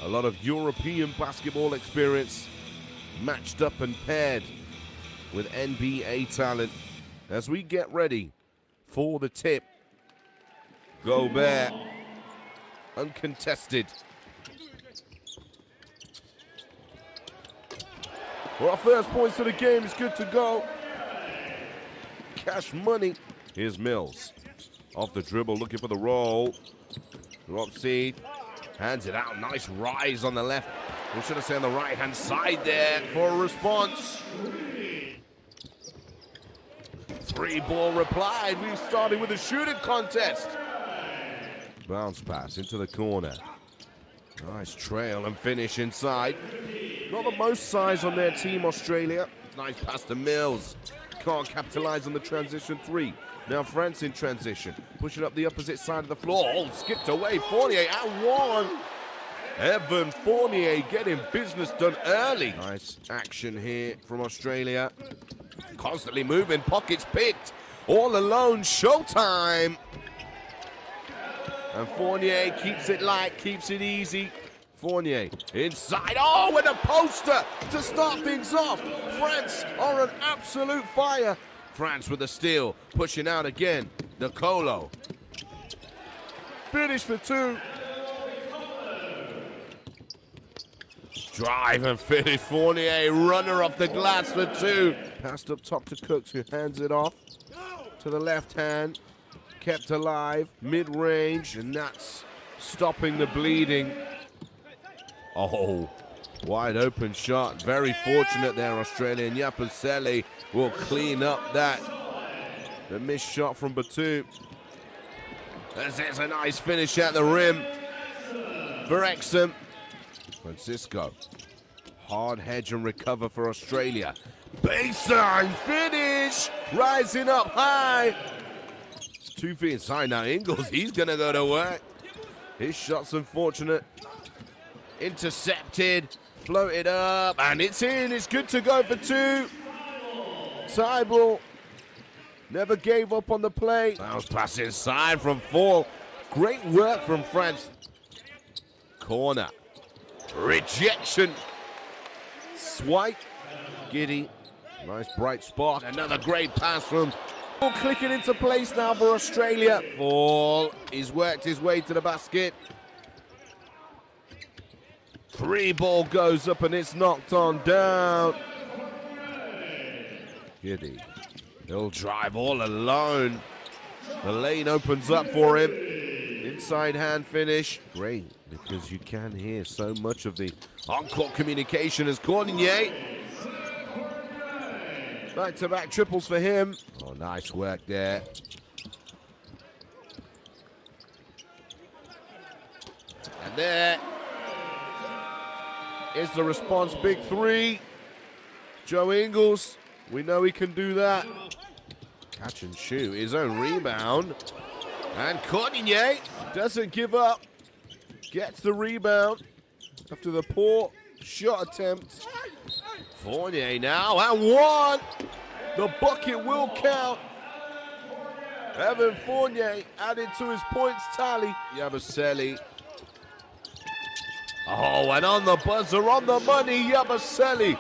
A lot of European basketball experience matched up and paired with NBA talent as we get ready for the tip. Gobert, uncontested. For our first points of the game, it's good to go. Cash money. Here's Mills. Off the dribble, looking for the roll. Drop seed. Hands it out. Nice rise on the left. We should have said on the right-hand side there for a response. Three-ball replied. We started with a shooting contest. Bounce pass into the corner. Nice trail and finish inside. Not the most size on their team, Australia. Nice pass to Mills. Can't capitalize on the transition three. Now France in transition. Pushing up the opposite side of the floor. Oh, skipped away. Fournier and one. Evan Fournier getting business done early. Nice action here from Australia. Constantly moving. Pockets picked. All alone. Showtime. And Fournier keeps it light, keeps it easy. Fournier inside. Oh, and a poster to start things off. France are on absolute fire. France with a steal, pushing out again. Nicolo. Finish for two. Drive and finish. Fournier, runner off the glass for two. Passed up top to Cooks, who hands it off to the left hand. Kept alive, mid-range, and that's stopping the bleeding. Oh, wide open shot. Very fortunate there, Australian. Yapasele will clean up that. The missed shot from Batum. This is a nice finish at the rim for Exum. Francisco. Hard hedge and recover for Australia. Baseline finish. Rising up high. 2 feet inside now. Ingles, he's going to go to work. His shot's unfortunate. Intercepted. Floated up. And it's in. It's good to go for two. Tybal never gave up on the play. Bounce pass inside from Fall. Great work from France. Corner. Rejection. Swipe. Giddy. Nice bright spot. Another great pass from Fall, clicking into place now for Australia. Fall. He's worked his way to the basket. Three ball goes up and it's knocked on down. Giddy. He'll drive all alone. The lane opens up for him. Inside hand finish. Great, because you can hear so much of the on-court communication as Cornier. Back-to-back triples for him. Oh, nice work there. And there is the response. Big three. Joe Ingles. We know he can do that. Catch and shoot. His own rebound. And Cornier doesn't give up. Gets the rebound after the poor shot attempt. Fournier now, and one. The bucket will count. Evan Fournier added to his points tally. Yabusele. Oh, and on the buzzer, on the money, Yabusele.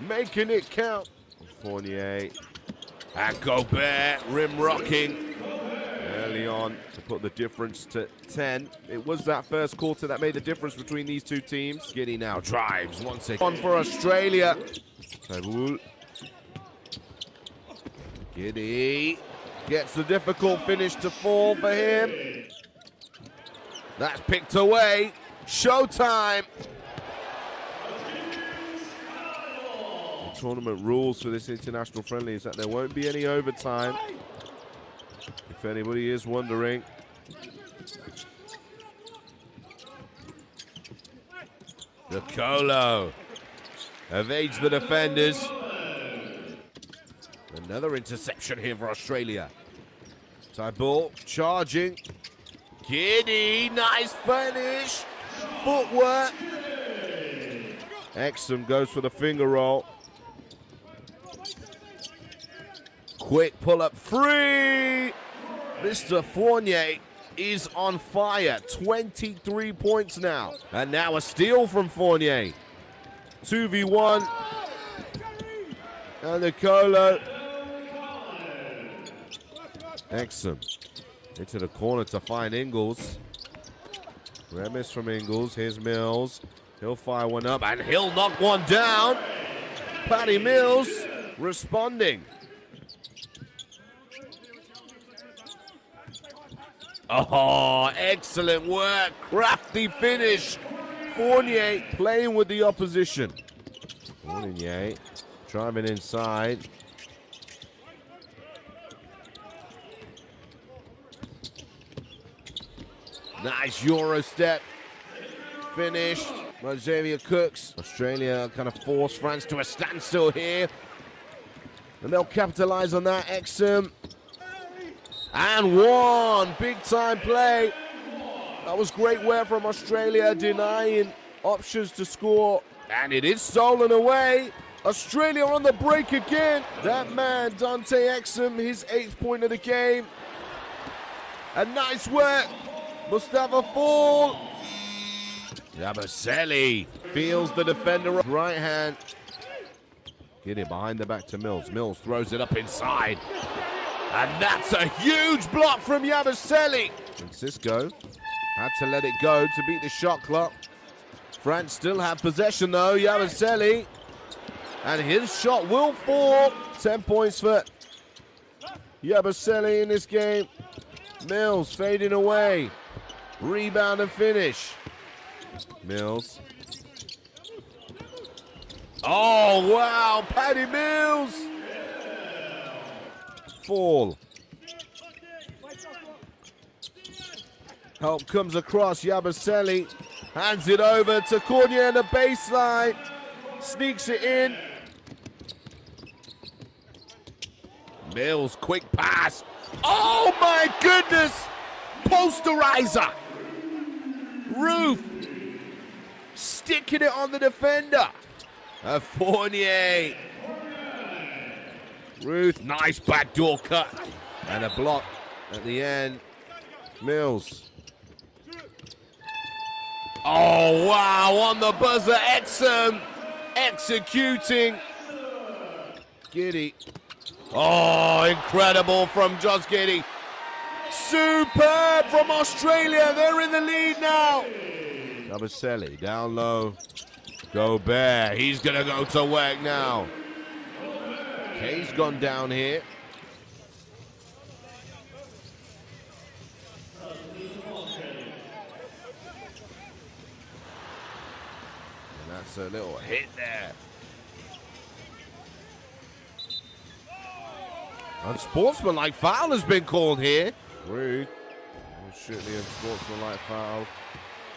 Making it count. Fournier. And Gobert, rim rocking. Early on to put the difference to 10. It was that first quarter that made the difference between these two teams. Giddy now drives once again. On for Australia. Tybal. Giddy gets the difficult finish to fall for him. That's picked away. Showtime. The tournament rules for this international friendly is that there won't be any overtime. If anybody is wondering. Nicolo evades the defenders. Another interception here for Australia. Tybal charging. Giddy, nice finish. Footwork. Exum goes for the finger roll. Quick pull up free. Mr. Fournier is on fire. 23 points now. And now a steal from Fournier. 2v1. And Nicolo. Exum into the corner to find Ingles. Remis from Ingles. Here's Mills. He'll fire one up and he'll knock one down. Patty Mills responding. Oh, excellent work. Crafty finish. Fournier playing with the opposition. Fournier driving inside. Nice Euro step. Finished by Xavier Cooks. Australia kind of forced France to a standstill here. And they'll capitalize on that. Exum. And one. Big time play. That was great work from Australia, denying options to score. And it is stolen away. Australia on the break again. That man, Dante Exum, his 8th point of the game. And nice work. Mustafa Fall. Yabusele feels the defender right hand. Get it behind the back to Mills. Mills throws it up inside. And that's a huge block from Yabusele. Francisco had to let it go to beat the shot clock. France still have possession though. Yabusele. And his shot will fall. 10 points for Yabusele in this game. Mills fading away. Rebound and finish. Mills. Oh, wow. Paddy Mills. Fall. Help comes across. Yabusele hands it over to Cornier in the baseline. Sneaks it in. Mills, quick pass. Oh, my goodness. Posterizer. Ruth sticking it on the defender. Fournier. Ruth, nice backdoor cut. And a block at the end. Mills. Oh, wow, on the buzzer, Exum executing. Giddy. Oh, incredible from Josh Giddy. Superb from Australia. They're in the lead now. Yabusele down low. Gobert. He's going to go to work now. Kay's gone down here. And that's a little hit there. Unsportsmanlike foul has been called here. Ruth. Should be unsportsmanlike foul.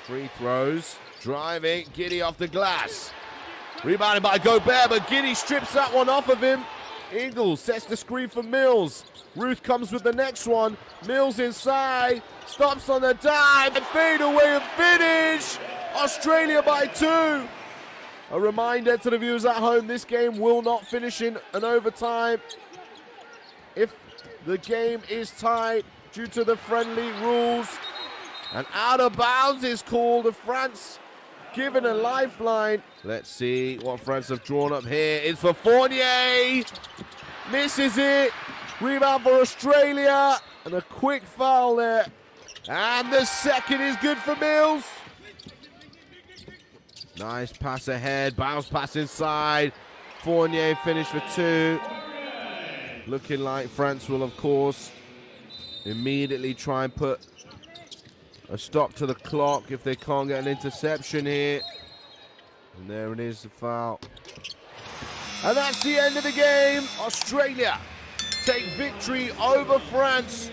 Free throws. Driving. Giddy off the glass. Rebounded by Gobert, but Giddy strips that one off of him. Ingles sets the screen for Mills. Ruth comes with the next one. Mills inside. Stops on the dime. And fade away and finish. Australia by 2. A reminder to the viewers at home, this game will not finish in an overtime. If the game is tied due to the friendly rules. And out of bounds is called. To France given a lifeline. Let's see what France have drawn up here. It's for Fournier. Misses it. Rebound for Australia. And a quick foul there. And the second is good for Mills. Nice pass ahead. Bounce pass inside. Fournier finished for 2. Looking like France will, of course, immediately try and put a stop to the clock if they can't get an interception here. And there it is, the foul. And that's the end of the game. Australia take victory over France.